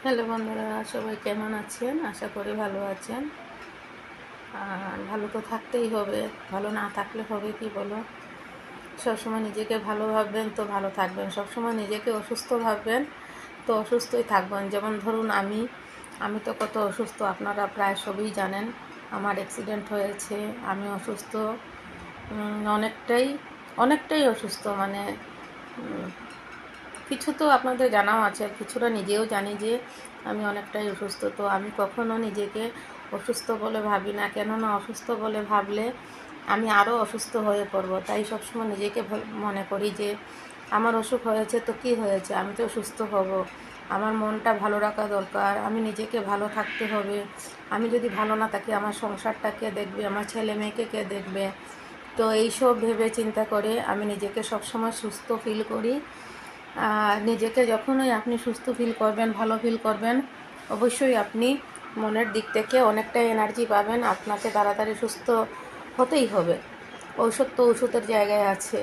Hello বন্ধুরা, সবাই কেমন আছেন? আশা করি ভালো আছেন। আর ভালো তো থাকতেই হবে, ভালো না থাকলে হবে কি বলো? সবসময় নিজেকে ভালো ভাববেন তো ভালো থাকবেন, সবসময় নিজেকে অসুস্থ ভাববেন তো অসুস্থই থাকবেন। যেমন ধরুন আমি তো কত অসুস্থ, আপনারা প্রায় সবই জানেন। আমার অ্যাক্সিডেন্ট হয়েছে, আমি অসুস্থ, অনেকটাই অনেকটাই অসুস্থ। মানে কিছু তো আপনাদের জানাও আছে, আর কিছুটা নিজেও জানি যে আমি অনেকটাই অসুস্থ। তো আমি কখনো নিজেকে অসুস্থ বলে ভাবি না, কেননা অসুস্থ বলে ভাবলে আমি আরও অসুস্থ হয়ে পড়ব। তাই সবসময় নিজেকে মনে করি যে আমার অসুখ হয়েছে তো কী হয়েছে, আমি তো সুস্থ হব। আমার মনটা ভালো রাখা দরকার, আমি নিজেকে ভালো থাকতে হবে। আমি যদি ভালো না থাকি আমার সংসারটা কে দেখবে, আমার ছেলে মেয়েকে কে দেখবে? তো এইসব ভেবে চিন্তা করে আমি নিজেকে সবসময় সুস্থ ফিল করি। নিজেকে যখনই আপনি সুস্থ ফিল করবেন, ভালো ফিল করবেন, অবশ্যই আপনি মনের দিক থেকে অনেকটা এনার্জি পাবেন। আপনাকে তাড়াতাড়ি সুস্থ হতেই হবে। ঔষধ তো ওষুধের জায়গায় আছে,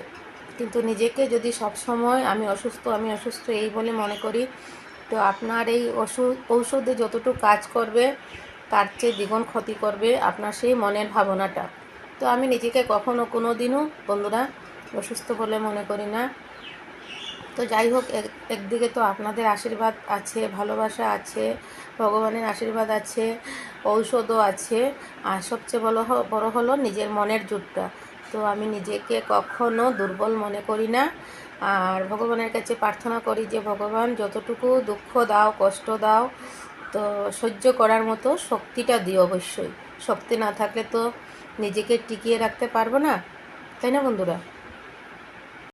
কিন্তু নিজেকে যদি সবসময় আমি অসুস্থ এই বলে মনে করি, তো আপনার এই ঔষধে যতটুকু কাজ করবে তার চেয়ে দ্বিগুণ ক্ষতি করবে আপনার সেই মনের ভাবনাটা। তো আমি নিজেকে কখনো কোনো দিনও বন্ধুরা অসুস্থ বলে মনে করি না। তো যাই হোক, একদিকে তো আপনাদের আশীর্বাদ আছে, ভালোবাসা আছে, ভগবানের আশীর্বাদ আছে, ঔষধও আছে, আর সবচেয়ে বড় হলো নিজের মনের জোরটা। তো আমি নিজেকে কখনো দুর্বল মনে করি না। আর ভগবানের কাছে প্রার্থনা করি যে ভগবান যতটুকু দুঃখ দাও, কষ্ট দাও, তো সহ্য করার মতো শক্তিটা দিও অবশ্যই। শক্তি না থাকলে তো নিজেকে টিকিয়ে রাখতে পারবো না, তাই না বন্ধুরা?